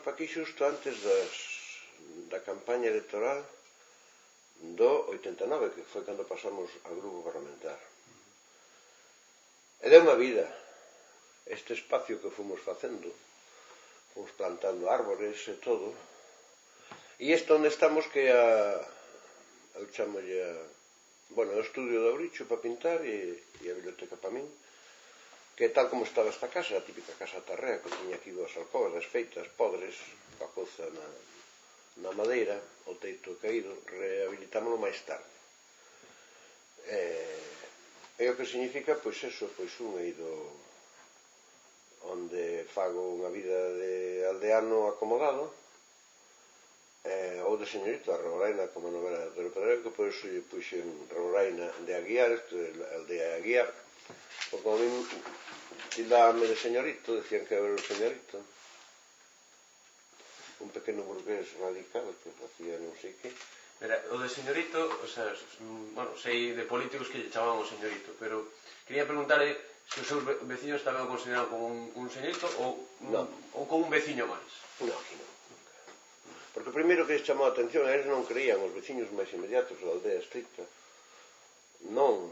pa aquí xusto antes da campaña electoral do 89, que foi cando pasamos ao grupo parlamentar. E deu unha vida este espacio que fomos facendo, fomos plantando árbores e todo. E isto onde estamos, que eu chamolle o estudio de Obricho para pintar e a biblioteca para min, que tal como estaba esta casa, a típica casa tarrea, que tiña aquí dúas alcobas desfeitas, podres, coa couza na madeira, o teito caído, rehabilitámoslo máis tarde. E o que significa, pois eso, pois un eido onde fago unha vida de aldeano acomodado, ou de señorito, a Reboraina, como novela de Antonio Pedrero, que por iso lle puxen Reboraina de Aguiar, aldea de Aguiar, porque como a mí tildábame de señorito, decían que era o señorito, un pequeno burgués radical que facía non sei que. Mira, o de señorito, o sea, sei de políticos que lle chamaban o señorito, pero quería preguntarle se os seus veciños tamén o consideraban como un señorito ou como un veciño máis. Non, aquí non. Porque o primeiro que lles chamou a atención, eles non creían, os veciños máis inmediatos da aldea estricta, non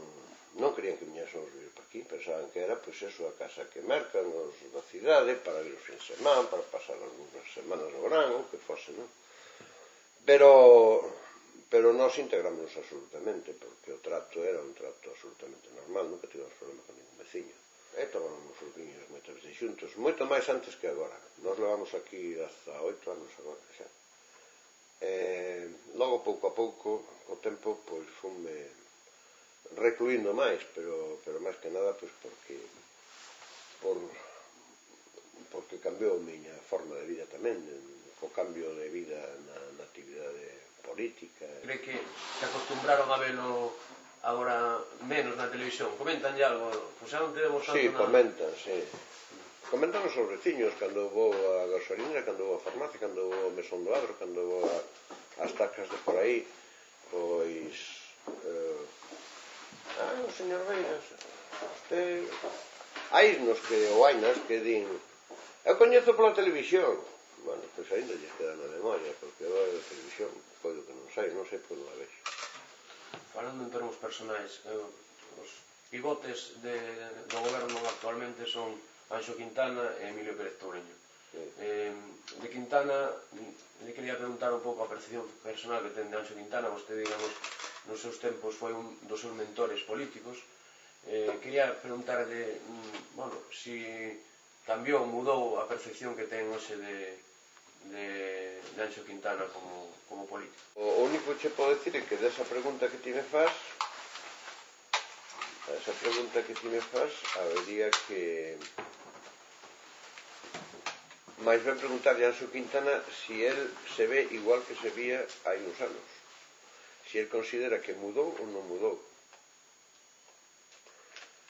creían que viñésemos vivir para aquí, pensaban que era, pois eso, a casa que mercan os da cidade, para ir os fins de semana, para pasar algunhas semanas no verán, ou que fose, non? Pero nós integramos absolutamente, porque o trato era un trato absolutamente normal, nunca tivemos problema con ningún veciño. E tomábamos os viños moitas veces xuntos, moito máis antes que agora. Nós levamos aquí hasta 8 anos agora, xa. Logo, pouco a pouco, o tempo, pois, fonme recluindo máis, pero máis que nada, pois, porque cambiou a miña forma de vida tamén, co cambio de vida na actividade política. Cree que se acostumbraron a velo agora menos na televisión? Comentanlle algo? Pois xa non tenemos tanto nada. Sí, comentan, sí. Comentan os veciños cando vou a gasolinera, cando vou a farmacia, cando vou ao mesón do Adro, cando vou ás tacas de por aí, pois o señor Beiras, usted... Hainos que, ou hainas que din, eu coñezo pola televisión. Bueno, pois ainda lles queda na memoria, porque agora da televisión coido que non sei porque non a vexo. Falando en termos personais, os pivotes do goberno actualmente son Anxo Quintana e Emilio Pérez Toureño. De Quintana, le quería preguntar un pouco a percepción personal que ten de Anxo Quintana. Vostede, digamos, nos seus tempos foi un dos seus mentores políticos. Quería preguntarle, si cambiou, mudou a percepción que ten hoxe de Anxo Quintana como político. O único que che podo dicir é que desa pregunta que ti me faz, habería que máis ben preguntarle a Anxo Quintana si el se ve igual que se vía hai uns anos, si el considera que mudou ou non mudou.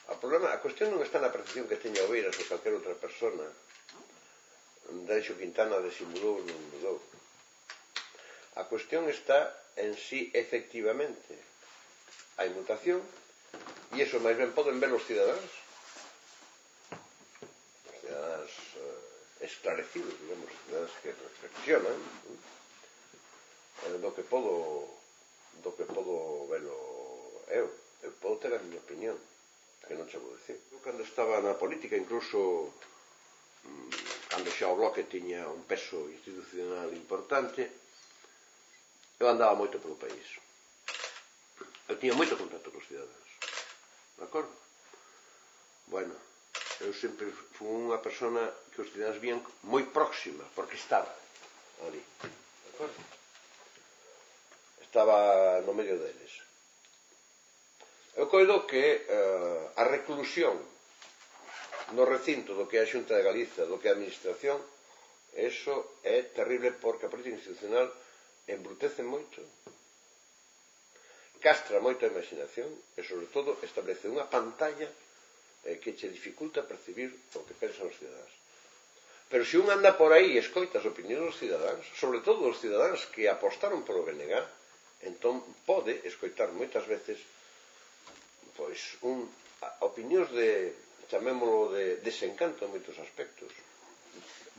A cuestión non está na percepción que teña Oeiras ou calquera outra persona de Anxo Quintana de si mudou ou non mudou. A cuestión está en si efectivamente hai mutación, e iso máis ben poden ver os cidadáns esclarecidos, digamos, os cidadáns que reflexionan, do que podo velo eu podo ter a miña opinión, que non che vou dicir. Eu, cando estaba na política, incluso cando xa o Bloque tiña un peso institucional importante, eu andaba moito polo país. Eu tiña moito contacto cos cidadáns, de acordo? Bueno, eu sempre fui unha persona que os cidadáns vían moi próxima, porque estaba ali, de acordo? Estaba no medio deles. Eu coido que a reclusión no recinto do que é a Xunta de Galiza, do que é a Administración, eso é terrible, porque a política institucional embrutece moito, castra moito a imaginación e, sobre todo, establece unha pantalla que che dificulta percibir o que pensan os cidadáns. Pero se un anda por aí e escoita as opinións dos cidadáns, sobre todo os cidadáns que apostaron polo BNG, entón pode escoitar moitas veces pois opinións de, chamémolo, de desencanto en moitos aspectos.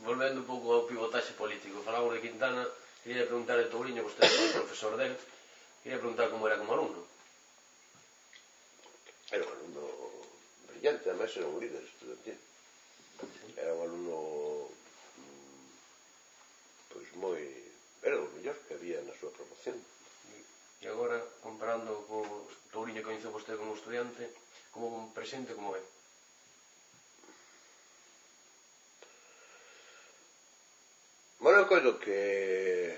volvendo un pouco ao pivotaxe político, falamos de Quintana, quería preguntar de Touriño, vostede foi profesor del, quería preguntar como era como alumno. Era un alumno brillante, además era un líder estudantil. Era un alumno pois moi... era o mellor que había na súa promoción. E agora, comparando co Touriño que coñeceu vostede como estudiante, como presente, como é? Bueno, eu coido que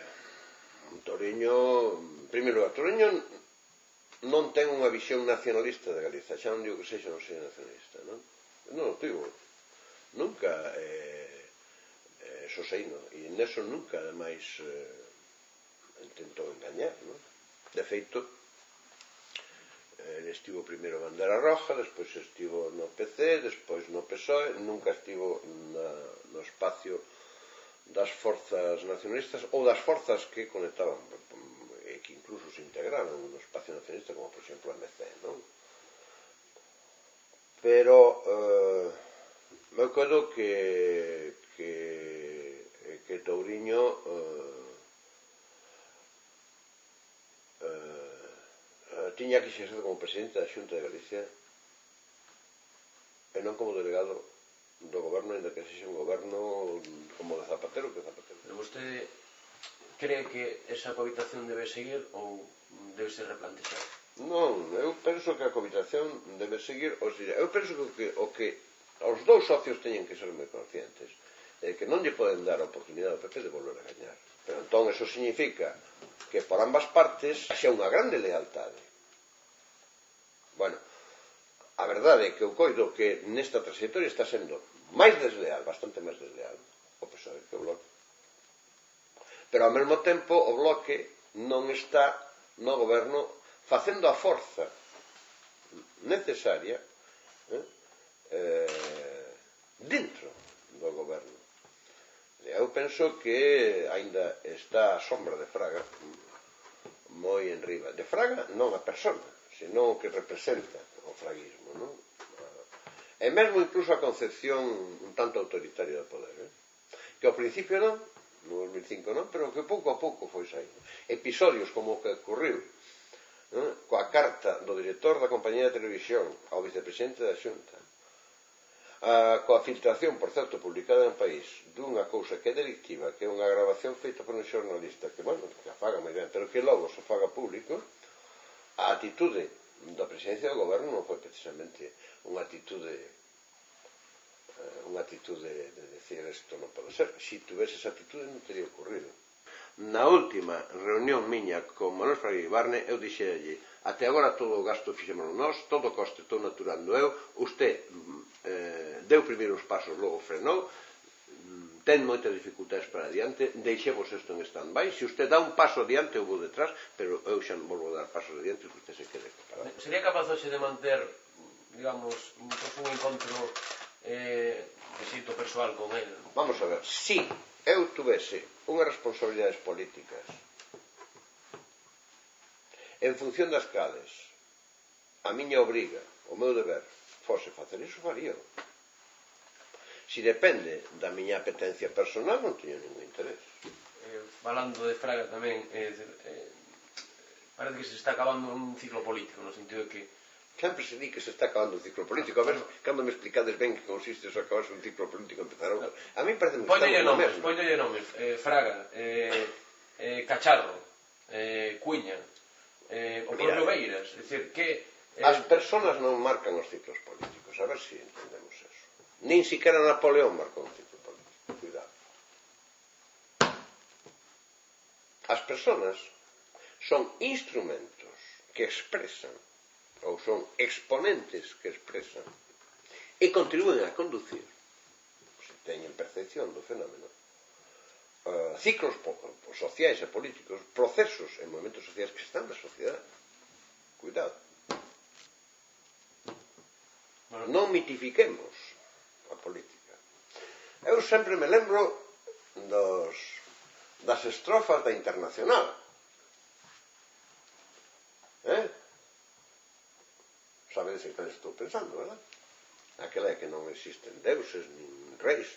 Touriño, primeiro, a Touriño non ten unha visión nacionalista de Galiza, xa non digo que sexa non sexa nacionalista, non? Non o digo, nunca soseino, e neso nunca, ademais, intentou engañar, non? De feito, ele estivo primeiro en Bandera Roja, despois estivo no PC, despois no PSOE, nunca estivo no espacio das forzas nacionalistas ou das forzas que conectaban e que incluso se integraron no espacio nacionalista, como por exemplo a MC, non? Pero eu coido que Touriño tiña que xercer como presidente da Xunta de Galicia e non como delegado do goberno, ainda que sexa un goberno como de Zapatero, que Zapatero. Pero vostede cree que esa cohabitación debe seguir ou debe ser replantexada? Non, eu penso que a cohabitación debe seguir, ou seja, eu penso que o que os dous socios teñen que ser moi conscientes é que non lle poden dar a oportunidade ao PP de volver a gañar. Pero entón eso significa que por ambas partes xa unha grande lealtade. Bueno, a verdade é que eu coido que nesta trayectoria está sendo máis desleal, bastante máis desleal, o PSOE que o Bloque. Pero ao mesmo tempo o Bloque non está no goberno facendo a forza necesaria dentro do goberno. Eu penso que aínda está a sombra de Fraga moi enriba. De Fraga non a persona, senón o que representa o fraguismo, non? E mesmo incluso a concepción un tanto autoritaria do poder, que ao principio non, no 2005 non, pero que pouco a pouco foi saindo. Episodios como o que ocurriu coa carta do director da compañía de televisión ao vicepresidente da Xunta, coa filtración, por certo, publicada en País dunha cousa que é delictiva, que é unha grabación feita por un xornalista que, bueno, que a faga moi ben, pero que logo se faga público, a atitude da presidencia do goberno non foi precisamente unha atitude de decir isto non pode ser. Se tuvese esa atitude non teria ocurrido. Na última reunión miña con Manuel Fraga Ibarne, eu dixerlle: até agora todo o gasto fixémoslo nós, todo o coste estou naturando eu, usted deu primeiro os pasos, logo frenou, ten moitas dificultades para adiante, deixemos isto en stand-by, se usted dá un paso adiante eu vou detrás, pero eu xa non volvo a dar pasos adiante que usted se quede preparado. Sería capaz hoxe de manter, digamos, un encontro de xeito persoal con el? Vamos a ver, si eu tuvese unhas responsabilidades políticas en función das cales a miña obriga, o meu deber, fose facer iso, faría. Si depende da miña apetencia personal, non teño ningún interés. Falando de Fraga tamén, parece que se está acabando un ciclo político, no sentido de que sempre se di que se está acabando un ciclo político. A ver, cando me explicades ben que consiste eso acabarse un ciclo político, empezar outro. A mí parece que estamos na mesma. Póñolle nomes, Fraga, Cacharro, Cuña, o propio Beiras, é dicir, que... As persoas non marcan os ciclos políticos, a ver se entendemos eso. Nin siquiera Napoleón marcou un ciclo político, cuidado. As persoas son instrumentos que expresan, ou son exponentes que expresan e contribúen a conducir, se teñen percepción do fenómeno, ciclos sociais e políticos, procesos e movimentos sociais que están na sociedade. Cuidado. Non mitifiquemos a política. Eu sempre me lembro das estrofas da Internacional. Sabedes en que estou pensando, verdad? Aquela é que non existen deuses, nin reis,